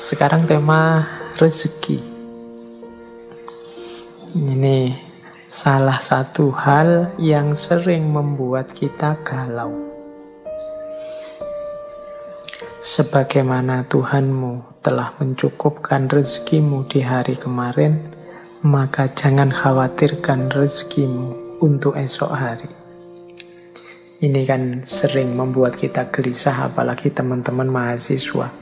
Sekarang tema rezeki. Ini salah satu hal yang sering membuat kita galau. Sebagaimana Tuhanmu telah mencukupkan rezekimu di hari kemarin, maka jangan khawatirkan rezekimu untuk esok hari. Ini kan sering membuat kita gelisah, apalagi teman-teman mahasiswa.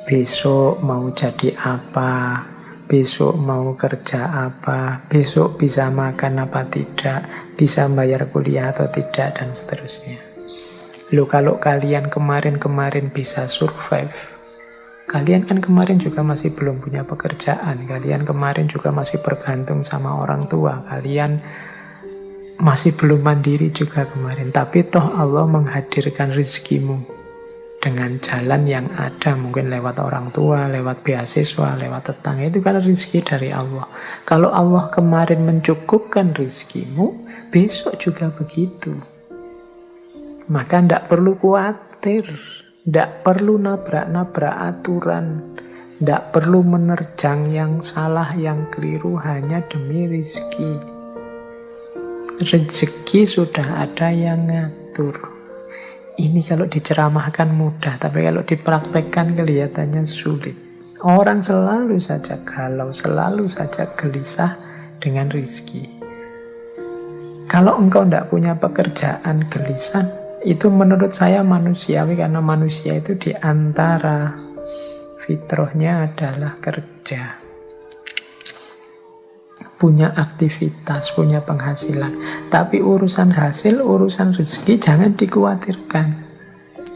Besok mau jadi apa? Besok mau kerja apa? Besok bisa makan apa tidak? Bisa bayar kuliah atau tidak? Dan seterusnya. Loh, kalau kalian kemarin-kemarin bisa survive, kalian kan kemarin juga masih belum punya pekerjaan. Kalian kemarin juga masih bergantung sama orang tua. Kalian masih belum mandiri juga kemarin. Tapi toh Allah menghadirkan rezekimu dengan jalan yang ada, mungkin lewat orang tua, lewat beasiswa, lewat tetangga. Itu kan rezeki dari Allah. Kalau Allah kemarin mencukupkan rezekimu, besok juga begitu. Maka tidak perlu khawatir, tidak perlu nabrak-nabrak aturan, tidak perlu menerjang yang salah, yang keliru hanya demi rezeki. Rezeki sudah ada yang ngatur. Ini kalau diceramahkan mudah, tapi kalau dipraktekkan kelihatannya sulit. Orang selalu saja galau, selalu saja gelisah dengan rezeki. Kalau engkau tidak punya pekerjaan, gelisah, itu menurut saya manusiawi, karena manusia itu diantara fitrahnya adalah kerja. Punya aktivitas, punya penghasilan. Tapi urusan hasil, urusan rezeki jangan dikhawatirkan.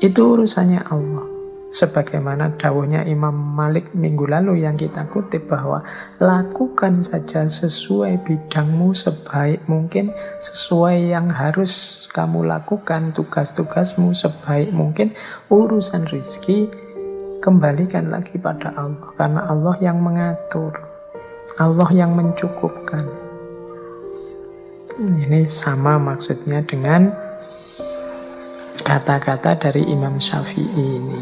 Itu urusannya Allah. Sebagaimana dawuhnya Imam Malik minggu lalu yang kita kutip, bahwa lakukan saja sesuai bidangmu sebaik mungkin, sesuai yang harus kamu lakukan, tugas-tugasmu sebaik mungkin. Urusan rezeki kembalikan lagi pada Allah, karena Allah yang mengatur, Allah yang mencukupkan. Ini sama maksudnya dengan kata-kata dari Imam Syafi'i ini.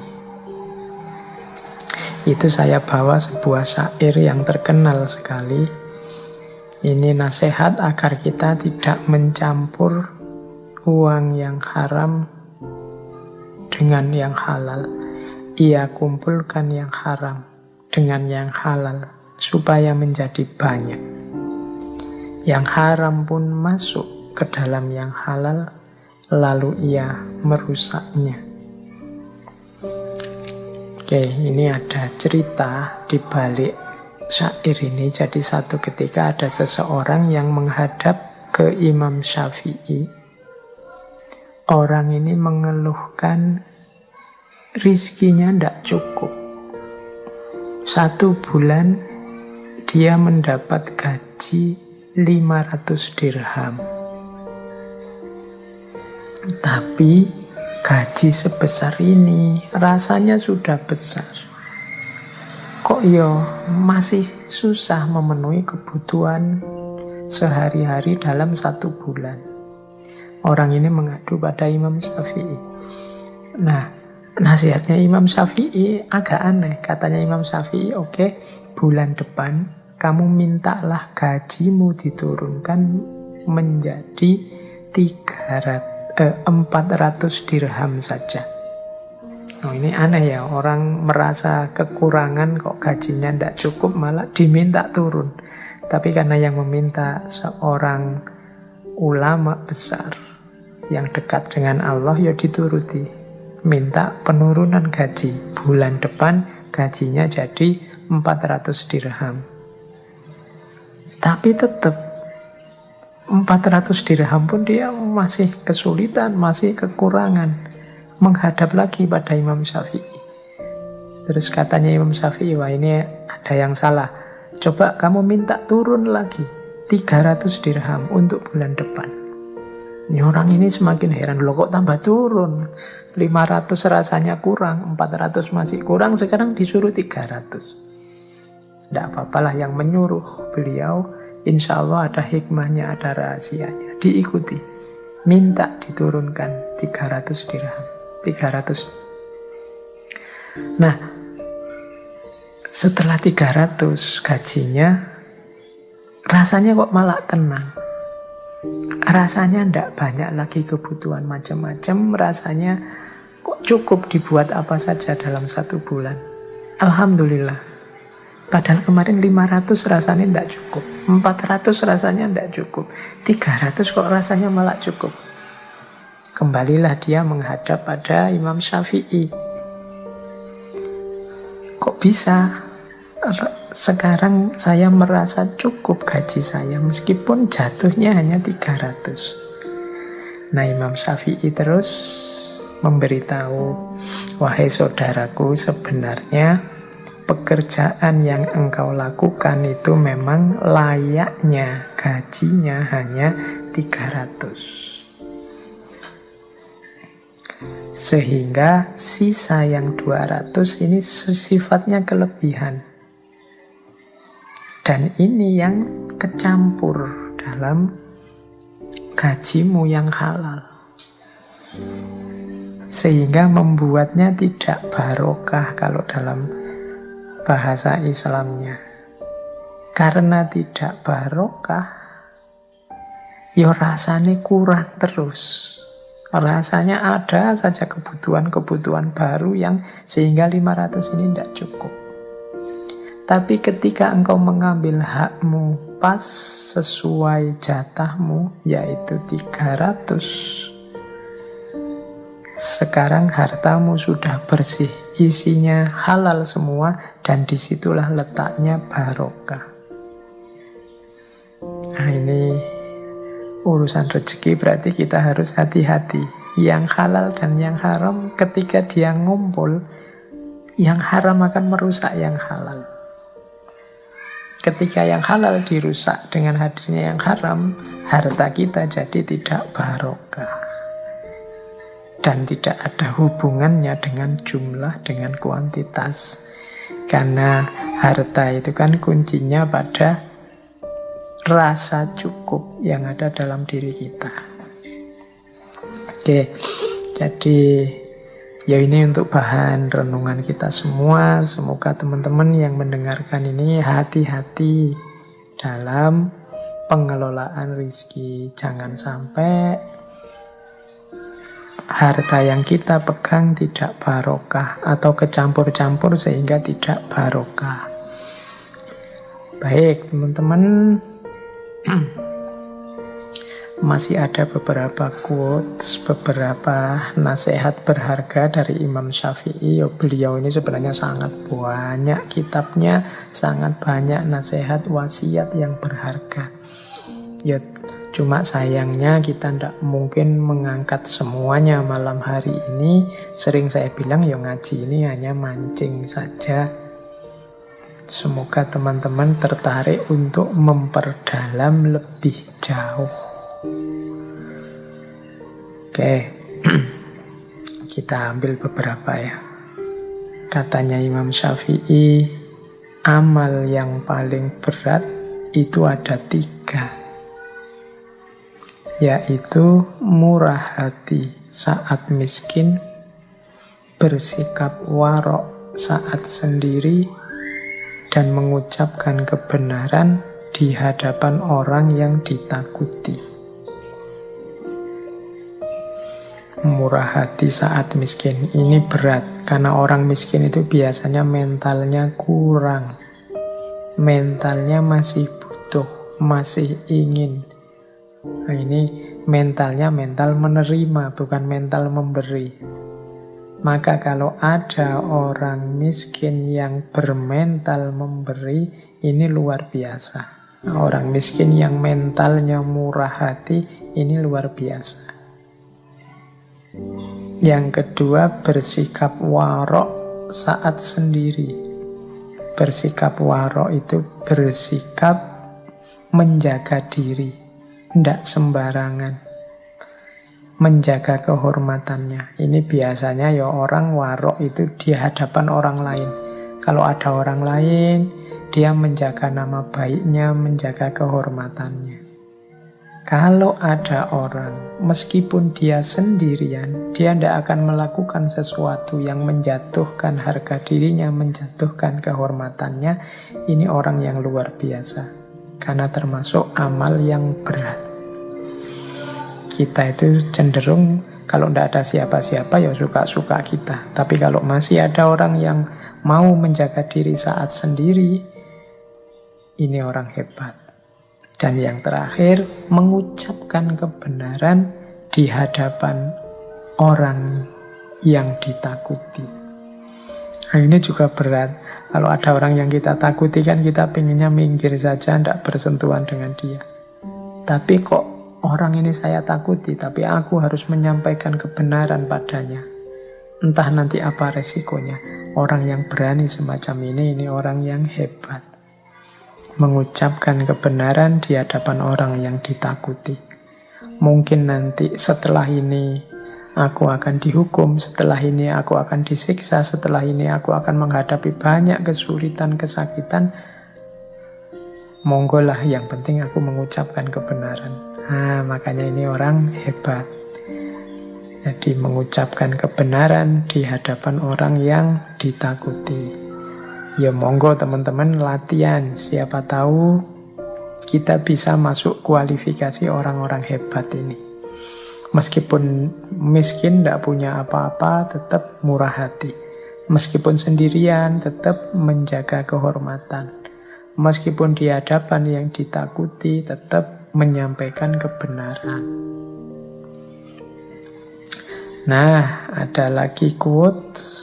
Itu saya bawa sebuah syair yang terkenal sekali. Ini nasihat agar kita tidak mencampur uang yang haram dengan yang halal. Ia kumpulkan yang haram dengan yang halal, supaya menjadi banyak. Yang haram pun masuk ke dalam yang halal, lalu ia merusaknya. Oke, ini ada cerita di balik syair ini. Jadi satu ketika ada seseorang yang menghadap ke Imam Syafi'i. Orang ini mengeluhkan rizkinya tidak cukup. 1 bulan dia mendapat gaji 500 dirham. Tapi gaji sebesar ini rasanya sudah besar. Kok masih susah memenuhi kebutuhan sehari-hari dalam 1 bulan. Orang ini mengadu pada Imam Syafi'i. Nah, nasihatnya Imam Syafi'i agak aneh. Katanya Imam Syafi'i, oke, bulan depan kamu mintalah gajimu diturunkan menjadi 400 dirham saja. Oh, ini aneh ya, orang merasa kekurangan kok gajinya tidak cukup malah diminta turun. Tapi karena yang meminta seorang ulama besar yang dekat dengan Allah, ya dituruti. Minta penurunan gaji. Bulan depan gajinya jadi 400 dirham. Tapi tetap 400 dirham pun dia masih kesulitan, masih kekurangan. Menghadap lagi pada Imam Syafi'i. Terus katanya Imam Syafi'i, wah ini ada yang salah. Coba kamu minta turun lagi 300 dirham untuk bulan depan. Ini orang ini semakin heran, loh kok tambah turun? 500 rasanya kurang, 400 masih kurang, sekarang disuruh 300. Tidak apa-apalah, yang menyuruh beliau insya Allah ada hikmahnya, ada rahasianya. Diikuti. Minta diturunkan 300 dirham. 300. Nah, setelah 300 gajinya, rasanya kok malah tenang. Rasanya ndak banyak lagi kebutuhan macam-macam, rasanya kok cukup dibuat apa saja dalam 1 bulan. Alhamdulillah. Padahal kemarin 500 rasanya ndak cukup, 400 rasanya ndak cukup, 300 kok rasanya malah cukup. Kembalilah dia menghadap pada Imam Syafi'i. Kok bisa sekarang saya merasa cukup gaji saya meskipun jatuhnya hanya 300. Nah, Imam Syafi'i terus memberitahu, wahai saudaraku, sebenarnya pekerjaan yang engkau lakukan itu memang layaknya gajinya hanya 300. Sehingga sisa yang 200 ini sifatnya kelebihan. Dan ini yang kecampur dalam gajimu yang halal. Sehingga membuatnya tidak barokah kalau dalam bahasa Islamnya. Karena tidak barokah, ya rasanya kurang terus. Rasanya ada saja kebutuhan-kebutuhan baru yang sehingga 500 ini tidak cukup. Tapi ketika engkau mengambil hakmu pas sesuai jatahmu, yaitu 300, sekarang hartamu sudah bersih, isinya halal semua, dan disitulah letaknya barokah. Nah, ini urusan rezeki, berarti kita harus hati-hati. Yang halal dan yang haram ketika dia ngumpul, yang haram akan merusak yang halal. Ketika yang halal dirusak dengan hadirnya yang haram, harta kita jadi tidak barokah. Dan tidak ada hubungannya dengan jumlah, dengan kuantitas. Karena harta itu kan kuncinya pada rasa cukup yang ada dalam diri kita. Oke, jadi ya ini untuk bahan renungan kita semua. Semoga teman-teman yang mendengarkan ini hati-hati dalam pengelolaan rezeki. Jangan sampai harta yang kita pegang tidak barokah atau kecampur-campur sehingga tidak barokah. Baik, teman-teman. Masih ada beberapa quotes, beberapa nasihat berharga dari Imam Syafi'i. Beliau ini sebenarnya sangat banyak kitabnya, sangat banyak nasihat wasiat yang berharga. Ya, cuma sayangnya kita tidak mungkin mengangkat semuanya malam hari ini. Sering saya bilang ya ngaji ini hanya mancing saja. Semoga teman-teman tertarik untuk memperdalam lebih jauh. Oke, kita ambil beberapa ya. Katanya Imam Syafi'i, amal yang paling berat itu ada 3. Yaitu murah hati saat miskin, bersikap warok saat sendiri, dan mengucapkan kebenaran di hadapan orang yang ditakuti. Murah hati saat miskin ini berat, karena orang miskin itu biasanya mentalnya kurang. Mentalnya masih butuh, masih ingin. Nah, ini mentalnya mental menerima, bukan mental memberi. Maka kalau ada orang miskin yang bermental memberi, ini luar biasa. Orang miskin yang mentalnya murah hati, ini luar biasa. Yang kedua, bersikap warok saat sendiri. Bersikap warok itu bersikap menjaga diri, tidak sembarangan. Menjaga kehormatannya. Ini biasanya ya orang warok itu di hadapan orang lain. Kalau ada orang lain, dia menjaga nama baiknya, menjaga kehormatannya. Kalau ada orang, meskipun dia sendirian, dia tidak akan melakukan sesuatu yang menjatuhkan harga dirinya, menjatuhkan kehormatannya. Ini orang yang luar biasa. Karena termasuk amal yang berat. Kita itu cenderung, kalau tidak ada siapa-siapa, ya suka-suka kita. Tapi kalau masih ada orang yang mau menjaga diri saat sendiri, ini orang hebat. Dan yang terakhir, mengucapkan kebenaran di hadapan orang yang ditakuti. Nah, ini juga berat. Kalau ada orang yang kita takuti kan kita pengennya minggir saja, tidak bersentuhan dengan dia. Tapi kok orang ini saya takuti, tapi aku harus menyampaikan kebenaran padanya. Entah nanti apa resikonya. Orang yang berani semacam ini orang yang hebat. Mengucapkan kebenaran di hadapan orang yang ditakuti. Mungkin nanti setelah ini aku akan dihukum, setelah ini aku akan disiksa, setelah ini aku akan menghadapi banyak kesulitan, kesakitan. Monggolah, yang penting aku mengucapkan kebenaran. Makanya ini orang hebat. Jadi mengucapkan kebenaran di hadapan orang yang ditakuti. Ya monggo teman-teman latihan, siapa tahu kita bisa masuk kualifikasi orang-orang hebat ini. Meskipun miskin, tidak punya apa-apa, tetap murah hati. Meskipun sendirian, tetap menjaga kehormatan. Meskipun di hadapan yang ditakuti, tetap menyampaikan kebenaran. Nah, ada lagi quote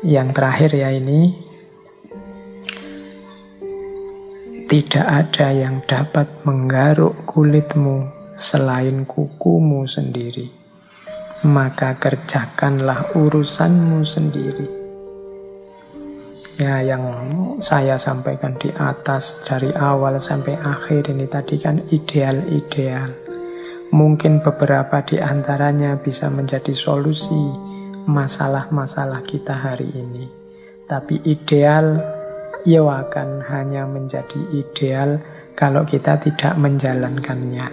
yang terakhir ya ini. Tidak ada yang dapat menggaruk kulitmu selain kukumu sendiri. Maka kerjakanlah urusanmu sendiri. Ya, yang saya sampaikan di atas dari awal sampai akhir ini tadi kan ideal-ideal. Mungkin beberapa di antaranya bisa menjadi solusi masalah-masalah kita hari ini. Tapi ideal, ya akan hanya menjadi ideal kalau kita tidak menjalankannya.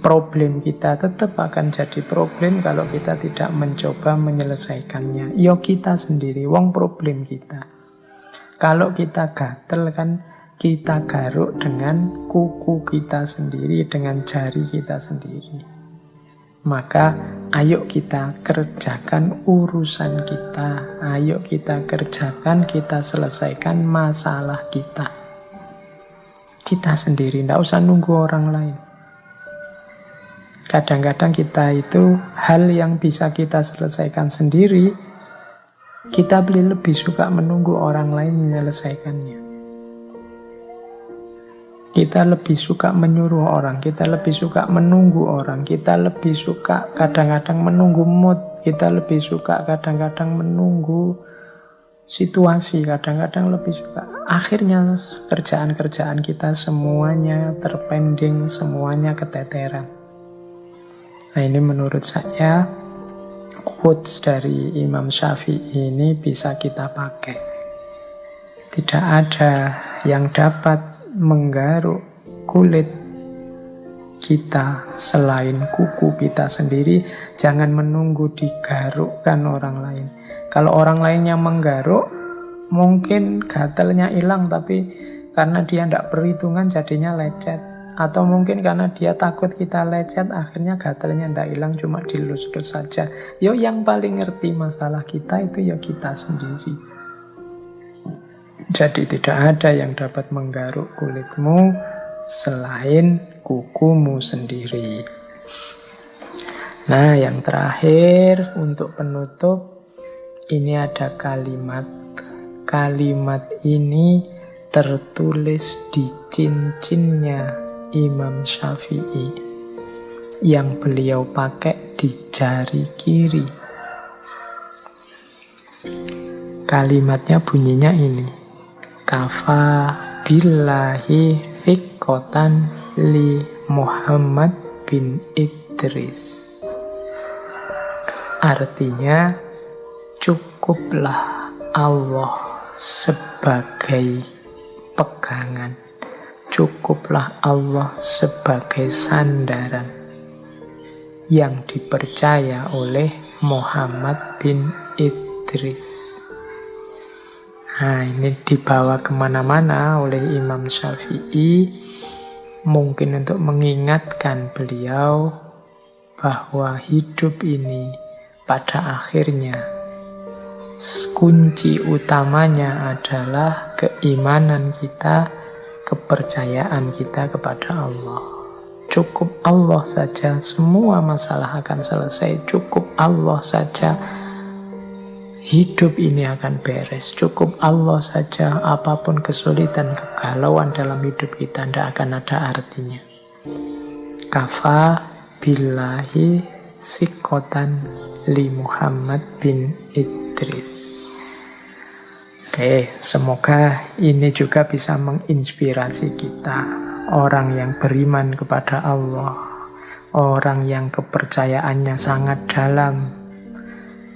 Problem kita tetap akan jadi problem kalau kita tidak mencoba menyelesaikannya. Ya kita sendiri, wong problem kita. Kalau kita gatel kan kita garuk dengan kuku kita sendiri, dengan jari kita sendiri. Maka ayo kita kerjakan urusan kita. Ayo kita kerjakan, kita selesaikan masalah kita. Kita sendiri, tidak usah nunggu orang lain. Kadang-kadang kita itu hal yang bisa kita selesaikan sendiri, kita lebih suka menunggu orang lain menyelesaikannya. Kita lebih suka menyuruh orang, kita lebih suka menunggu orang, kita lebih suka kadang-kadang menunggu mood, kita lebih suka kadang-kadang menunggu situasi, kadang-kadang lebih suka. Akhirnya kerjaan-kerjaan kita semuanya terpending, semuanya keteteran. Nah, ini menurut saya quotes dari Imam Syafi'i ini bisa kita pakai. Tidak ada yang dapat menggaruk kulit kita selain kuku kita sendiri. Jangan menunggu digarukkan orang lain. Kalau orang lain yang menggaruk, mungkin gatalnya hilang, tapi karena dia tidak perhitungan jadinya lecet. Atau mungkin karena dia takut kita lecet, akhirnya gatalnya tidak hilang, cuma dilus-lus saja. Yo, yang paling ngerti masalah kita itu ya kita sendiri. Jadi tidak ada yang dapat menggaruk kulitmu selain kukumu sendiri. Nah, yang terakhir untuk penutup, ini ada kalimat. Kalimat ini tertulis di cincinnya Imam Syafi'i yang beliau pakai di jari kiri. Kalimatnya bunyinya ini. Kafa billahi fiqotan li Muhammad bin Idris. Artinya, cukuplah Allah sebagai pegangan, cukuplah Allah sebagai sandaran yang dipercaya oleh Muhammad bin Idris. Nah, ini dibawa kemana-mana oleh Imam Syafi'i, mungkin untuk mengingatkan beliau bahwa hidup ini pada akhirnya kunci utamanya adalah keimanan kita, kepercayaan kita kepada Allah. Cukup Allah saja, semua masalah akan selesai. Cukup Allah saja, hidup ini akan beres. Cukup Allah saja, apapun kesulitan, kegalauan dalam hidup kita tidak akan ada artinya. Kafa billahi sikotan li Muhammad bin Idris. Oke, semoga ini juga bisa menginspirasi kita. Orang yang beriman kepada Allah, orang yang kepercayaannya sangat dalam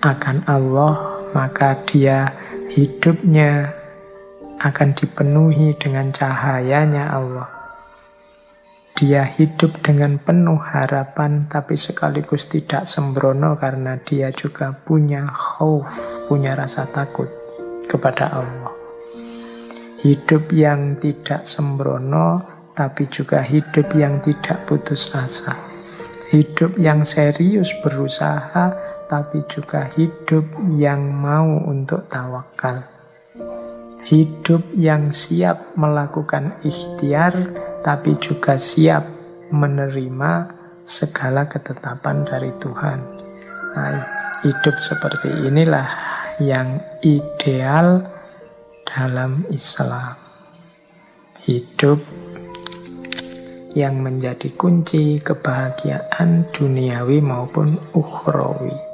akan Allah, maka dia hidupnya akan dipenuhi dengan cahayanya Allah. Dia hidup dengan penuh harapan, tapi sekaligus tidak sembrono karena dia juga punya khauf, punya rasa takut kepada Allah. Hidup yang tidak sembrono, tapi juga hidup yang tidak putus asa. Hidup yang serius berusaha, tapi juga hidup yang mau untuk tawakal. Hidup yang siap melakukan ikhtiar, tapi juga siap menerima segala ketetapan dari Tuhan. Nah, hidup seperti inilah yang ideal dalam Islam. Hidup yang menjadi kunci kebahagiaan duniawi maupun ukhrawi.